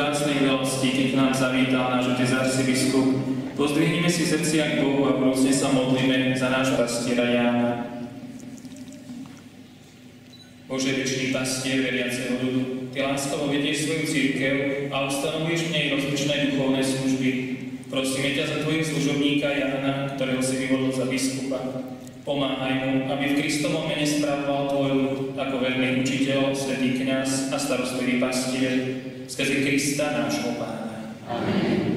vzácnej milosti, keď nám zavítal náš otec arcibiskup. Pozdvihnime si srdcia k Bohu a vrúcne sa modlíme za nášho pastiera Jána. Bože, večný pastier veriaceho ľudu, Ty láskavo vedieš svoju cirkev a ustanovuješ v nej rozličné duchovné služby. Prosíme ťa za tvojho služobníka Jána, ktorého si vyvolil za biskupa. Pomáhaj mu, aby v Kristovom mene spravoval tvoj ľud ako verný učiteľ, svätý kňaz a starostlivý pastier skrze Krista nášho Pána. Amen.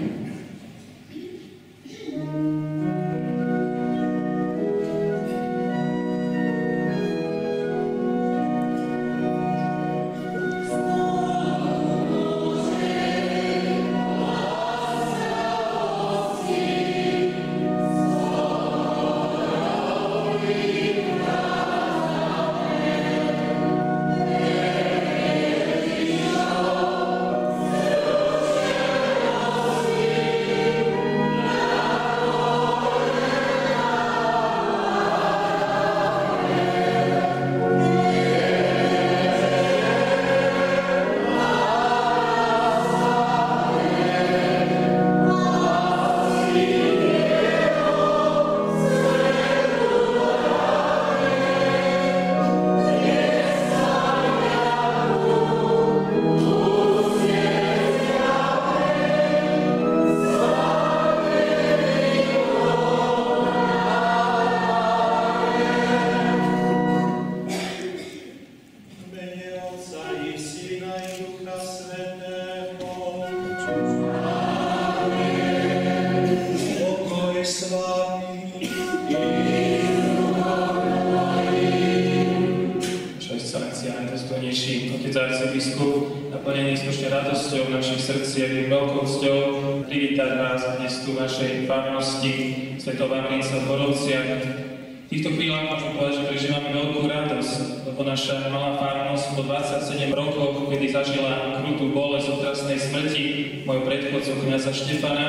V týchto chvíľach môžem povedať, že prežívame veľkú radosť, lebo naša malá farnosť po 27 rokoch, kedy zažila krutú bolesť otrasnej smrti môjho predchodcu kňaza Štefana,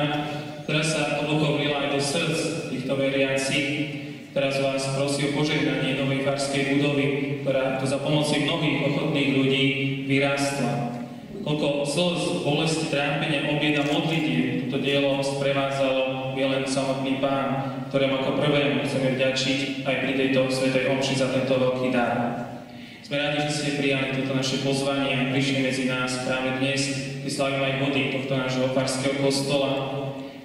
ktorá sa hlboko vlila aj do srdc týchto veriacich. Teraz vás prosí o požehnanie novej farskej budovy, ktorá tu za pomoci mnohých ochotných ľudí vyrástla. Koľko slz, bolesti, trápenia, obied a modlitieb toto dielo sprevádzalo vie len samotný Pán, ktorému ako prvému chceme vďačiť aj pri tejto svätej omši za tento veľký dar. Sme rádi, že ste prijali toto naše pozvanie a prišli medzi nás práve dnes, keď slavíme aj hody tohto nášho farského kostola.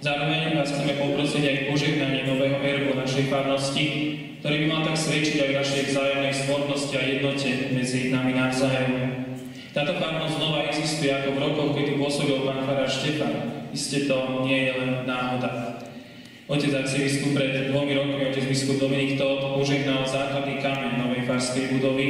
Zároveň vás chceme poprosiť aj požehnanie nového erbu našej farnosti, ktorý by mal tak svedčiť aj o našej vzájomnej svornosti a jednote medzi nami navzájom. Táto farnosť znova existuje ako v rokoch, keď tu pôsobil pán farár Štefan. Isté to nie je len náhoda. Otec arcibiskup pred 2 rokmi, otec biskup Dominik Tóth, požehnal základný kameň novej farskej budovy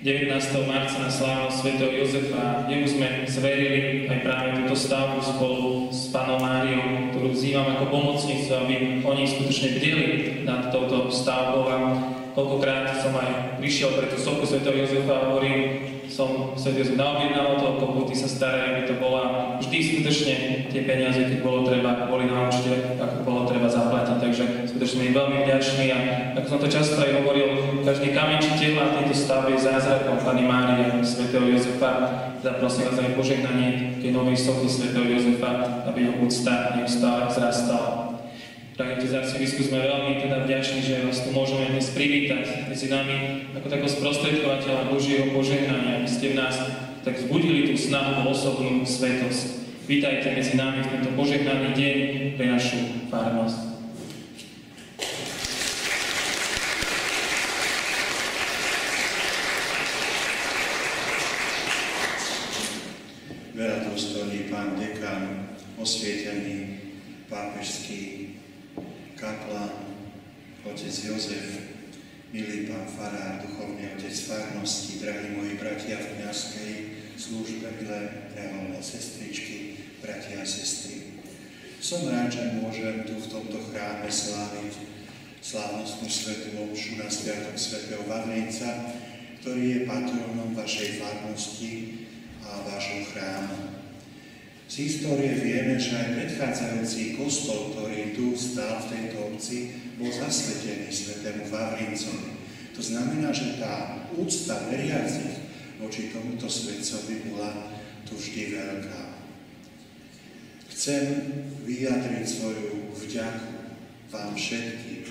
19. marca na slávnosť svätého Jozefa. Jemu sme zverili aj práve túto stavbu spolu s Pannou Máriou, ktorú vzývam ako pomocnicu, aby oni skutočne bdeli nad touto stavbou. A koľkokrát som aj prišiel pre tú sochu svätého Jozefa a hovorím, som svätý Jozef naobjednal to, koľko ty sa starajú, aby to bola vždy skutočne tie peniaze, keď bolo treba, boli na účte, ako bolo treba zaplatiť. Takže skutočne je veľmi vďačný a ako som to často aj hovoril, každý kameň či tehla tejto stavby je zázrakom Panny Márie, svätého Jozefa. Zaprosím vás aj požehnanie tej novej sochy svätého Jozefa, aby jeho úcta neustále vzrastala. Drahý otec arcibiskup, sme veľmi teda vďační, že vás tu môžeme dnes privítať medzi nami ako takého sprostredkovateľa Božieho požehnania, aby ste v nás tak vzbudili tú snahu o osobnú svetosť. Vítajte medzi nami v tento požehnaný deň pre našu farnosť. Veľa dostojný pán dekan, osvietený pápežský kaplán, otec Jozef, milý pán farár, duchovný otec farnosti, drahí moji bratia v kňazskej službe, milé reholné sestričky, bratia a sestry. Som rád, že môžem tu v tomto chráme sláviť slávnostnú svätú omšu na sviatok svätého Vavrinca, ktorý je patronom vašej farnosti a vášho chrámu. Z histórie vieme, že aj predchádzajúci kostol, ktorý tu stál v tejto obci, bol zasvetený svätému Vavrincovi. To znamená, že tá úcta veriacich voči tomuto svetcovi bola tu vždy veľká. Chcem vyjadriť svoju vďaku vám všetkým,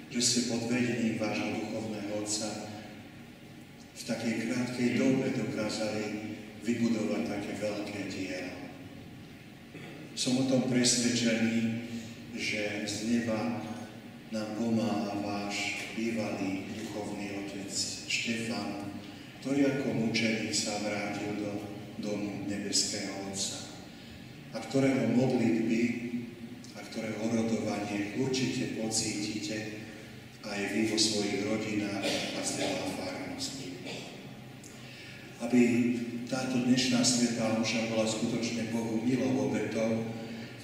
že ste pod vedením vášho duchovného otca v takej krátkej dobe dokázali vybudovať také veľké dielo. Som o tom presvedčený, že z neba nám pomáha váš bývalý duchovný otec Štefan, ktorý ako mučený sa vrátil do domu nebeského Otca a ktorého modlitby a ktorého rodovanie určite pocítite aj vy vo svojich rodinách a zdravá farnosti. Aby táto dnešná svätá omša bola skutočne Bohu milou obetou,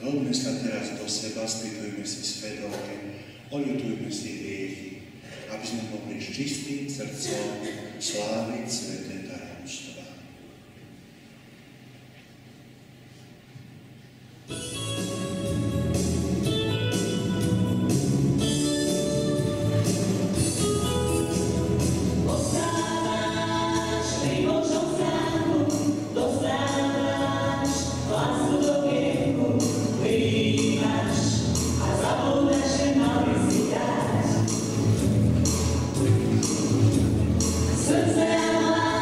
zhodme sa teraz do seba, spýtujme si svedomie, oľutujme si hriechy, aby sme mohli s čistým srdcom sláviť sväté tajomstvá. Srdce má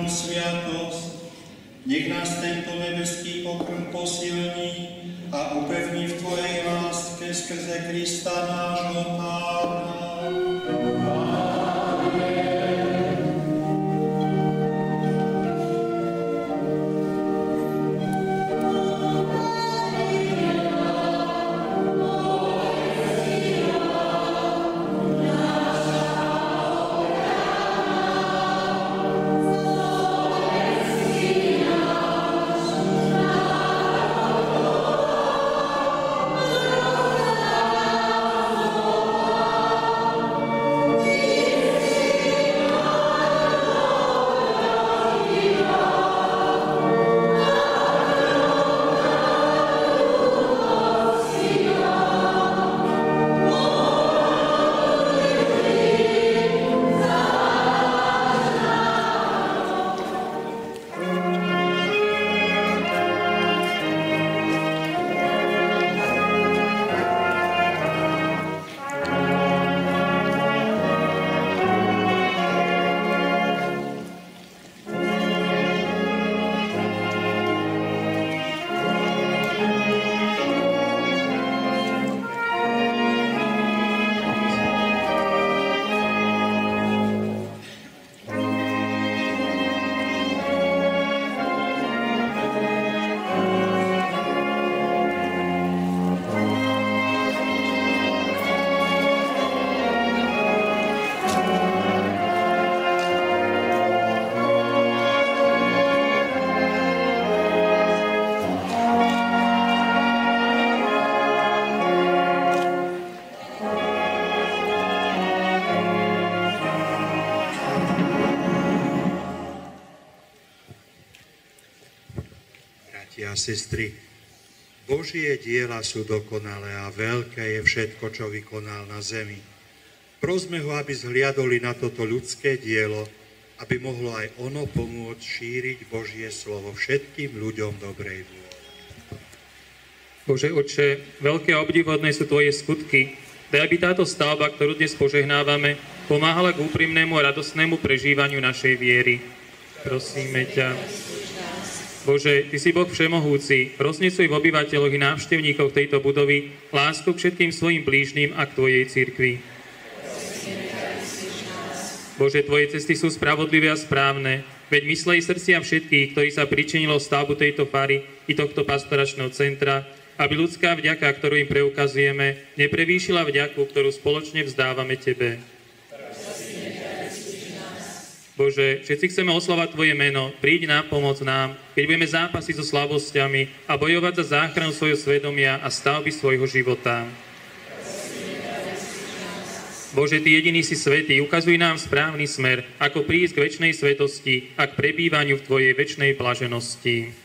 každú sviatosť. Nech nás tento nebeský pokrm posilní a upevní v Tvojej láske skrze Krista nášho Pána. Sestry, Božie diela sú dokonalé a veľké je všetko, čo vykonal na zemi. Prosme ho, aby zhliadoli na toto ľudské dielo, aby mohlo aj ono pomôcť šíriť Božie slovo všetkým ľuďom dobrej vôle. Bože Otče, veľké a obdivuhodné sú Tvoje skutky. Daj, aby táto stavba, ktorú dnes požehnávame, pomáhala k úprimnému a radostnému prežívaniu našej viery. Prosíme ťa. Bože, Ty si Boh všemohúci, roznesuj v obyvateľoch i návštevníkoch tejto budovy lásku k všetkým svojim blížnym a k Tvojej cirkvi. Bože, Tvoje cesty sú spravodlivé a správne, veď myslej srdcia všetkých, ktorí sa pričinilo stavbu tejto fary i tohto pastoračného centra, aby ľudská vďaka, ktorú im preukazujeme, neprevýšila vďaku, ktorú spoločne vzdávame Tebe. Bože, všetci chceme oslavať Tvoje meno, príď na pomoc nám, keď budeme zápasiť so slabosťami a bojovať za záchranu svojho svedomia a stavby svojho života. Bože, Ty jediný si svätý, ukazuj nám správny smer, ako prísť k večnej svetosti a k prebývaniu v Tvojej večnej blaženosti.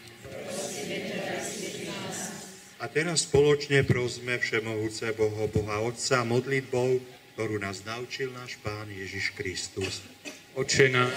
A teraz spoločne prosme všemohúce Boha Otca modlitbou, ktorú nás naučil náš Pán Ježiš Kristus. Otče náš,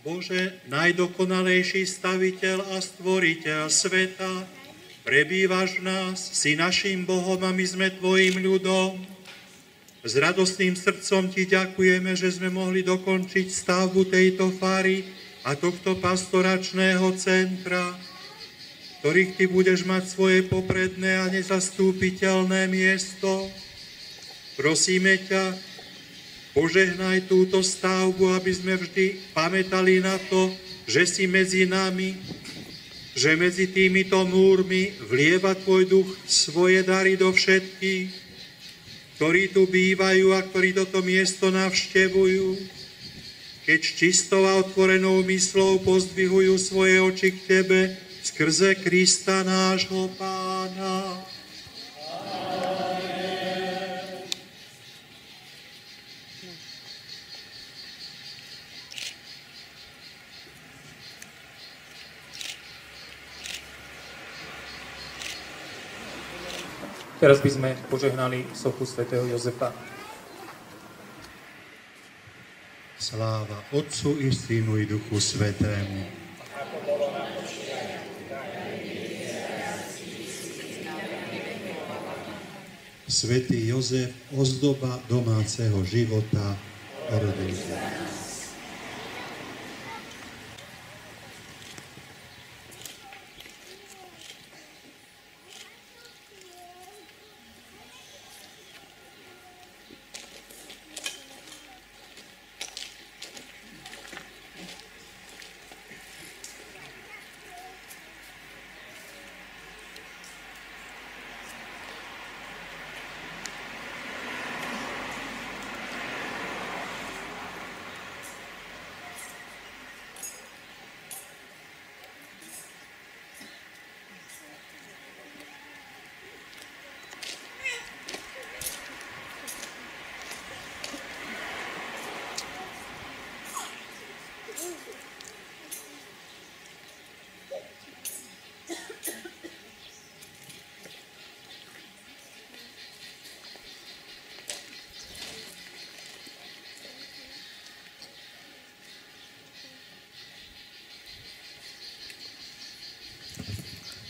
Bože, najdokonalejší staviteľ a stvoriteľ sveta, prebývaš v nás, si naším Bohom a my sme Tvojim ľudom. S radostným srdcom Ti ďakujeme, že sme mohli dokončiť stavbu tejto fary a tohto pastoračného centra, ktorých Ty budeš mať svoje popredné a nezastúpiteľné miesto. Prosíme ťa, požehnaj túto stavbu, aby sme vždy pamätali na to, že si medzi nami, že medzi týmito múrmi vlieva Tvoj duch svoje dary do všetkých, ktorí tu bývajú a ktorí toto miesto navštevujú. Keď čistou a otvorenou myslou pozdvihujú svoje oči k Tebe skrze Krista nášho Pána. Teraz by sme požehnali sochu svätého Jozefa. Sláva Otcu i Synu i Duchu Svätému. Svätý Jozef, ozdoba domáceho života, oroduj sa.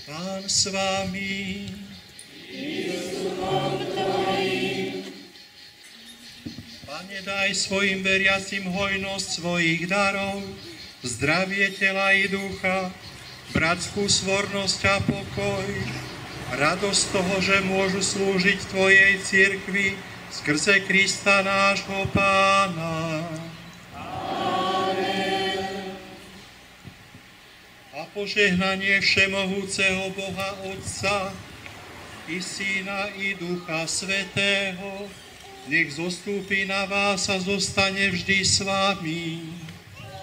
Pán s vámi. Pane, daj svojim veriacim hojnosť svojich darov, zdravie tela i ducha, bratskú svornosť a pokoj, radosť toho, že môžu slúžiť Tvojej cirkvi skrze Krista nášho Pána. Požehnanie všemohúceho Boha Otca i Syna i Ducha Svätého nech zostúpi na vás a zostane vždy s vami.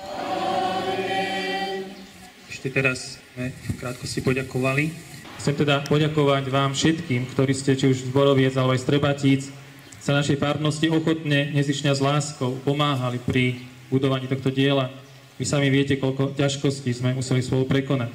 Amen. Ešte teraz sme v krátkosti poďakovali. Chcem teda poďakovať vám všetkým, ktorí ste či už zboroviec alebo aj z Trebatíc sa našej farnosti ochotne, nezišne s láskou pomáhali pri budovaní tohto diela. Vy sami viete, koľko ťažkostí sme museli spolu prekonať.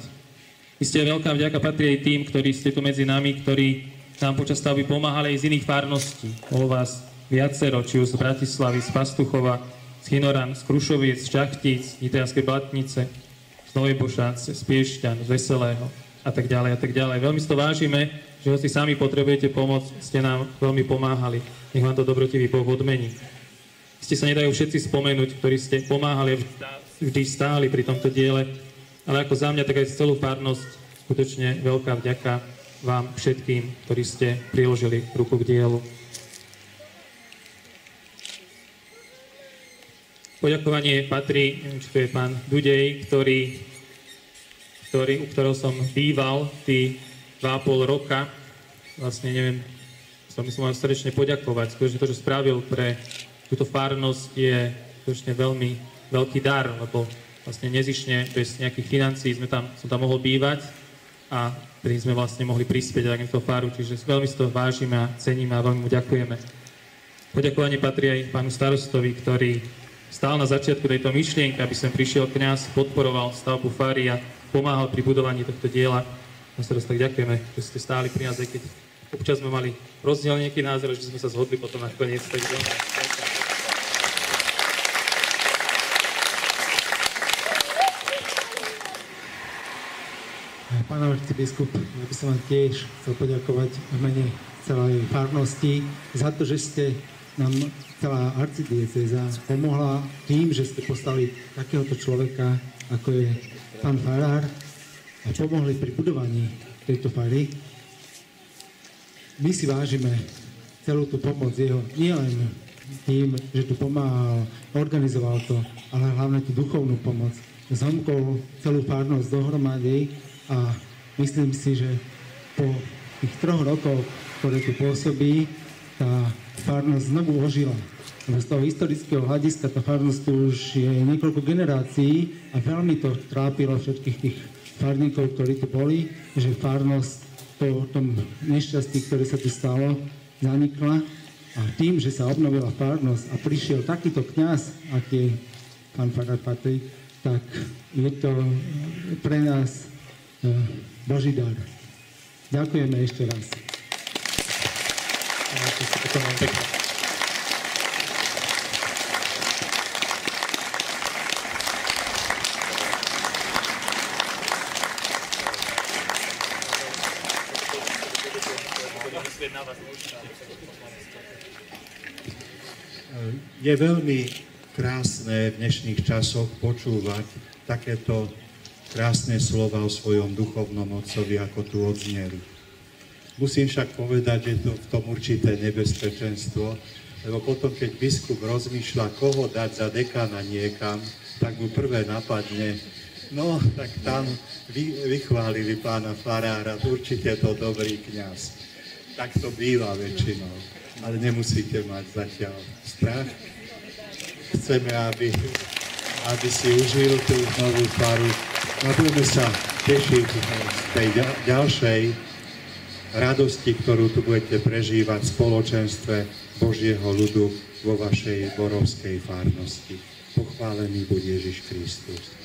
Isté veľká vďaka patrí aj tým, ktorí ste tu medzi nami, ktorí nám počas stavby pomáhali aj z iných farností. Bolo vás viacero, či už z Bratislavy, z Pastuchova, z Chinoran, z Krušoviec, z Čachtíc, z Nitrianskej Blatnice, z Novej Bošáce, z Piešťan, z Veselého a tak ďalej a tak ďalej. Veľmi si to vážime, že hoci sami potrebujete pomoc, ste nám veľmi pomáhali. Nech vám to dobrotivý Boh odmení. Ste sa nedajú všetci spomenúť, ktorí ste pomáhali vždy stáli pri tomto diele, ale ako za mňa, tak aj celú farnosť, skutočne veľká vďaka vám všetkým, ktorí ste priložili ruku k dielu. Poďakovanie patrí, neviem, či to je pán Dudej, u ktorého som býval tí 2,5 roka. Vlastne neviem, som myslím vám srdečne poďakovať. Skutočne to, čo spravil pre túto farnosť, je skutočne veľmi veľký dar, lebo vlastne nezišne, bez nejakých financií som tam mohol bývať a ktorým sme vlastne mohli prispieť aj do faru, čiže veľmi si to vážime a ceníme a veľmi mu ďakujeme. Poďakovanie patrí aj pánu starostovi, ktorý stál na začiatku tejto myšlienky, aby sem prišiel kňaz, podporoval stavbu fary a pomáhal pri budovaní tohto diela. Pán starosta, tak ďakujeme, že ste stáli pri nás, aj keď občas sme mali rozdielne nejaký názor, že sme sa zhodli potom nakoniec. Pán arcibiskup, ja by som vám tiež chcel poďakovať v mene celej farnosti za to, že ste nám celá arcidiecéza pomohla tým, že ste poslali takéhoto človeka, ako je pán farár, a pomohli pri budovaní tejto fary. My si vážime celú tú pomoc jeho, nielen tým, že tu pomáhal, organizoval to, ale hlavne tú duchovnú pomoc. Zomkol celú farnosť dohromady a myslím si, že po tých 3 rokoch, ktoré tu pôsobí, tá farnosť znovu ožila. Lebo z toho historického hľadiska tá farnosť tu už je niekoľko generácií a veľmi to trápilo všetkých tých farníkov, ktorí tu boli, že farnosť po tom nešťastí, ktoré sa tu stalo, zanikla. A tým, že sa obnovila farnosť a prišiel takýto kňaz, aký je pán farár Patrik, tak je to pre nás Boží dar. Ďakujeme ešte raz. Máte si potom len pekne. Je veľmi krásne v dnešných časoch počúvať takéto krásne slova o svojom duchovnom otcovi, ako tu odzneli. Musím však povedať, že je to v tom určité nebezpečenstvo, lebo potom, keď biskup rozmýšľa, koho dať za dekána niekam, tak mu prvé napadne, no, tak tam vychválili pána farára, určite to dobrý kňaz. Tak to býva väčšinou, ale nemusíte mať zatiaľ strach. Chceme, aby si užil tú novú faru. No budeme sa tešiť z tej ďalšej radosti, ktorú tu budete prežívať v spoločenstve Božieho ľudu vo vašej borovskej farnosti. Pochválený buď Ježiš Kristus.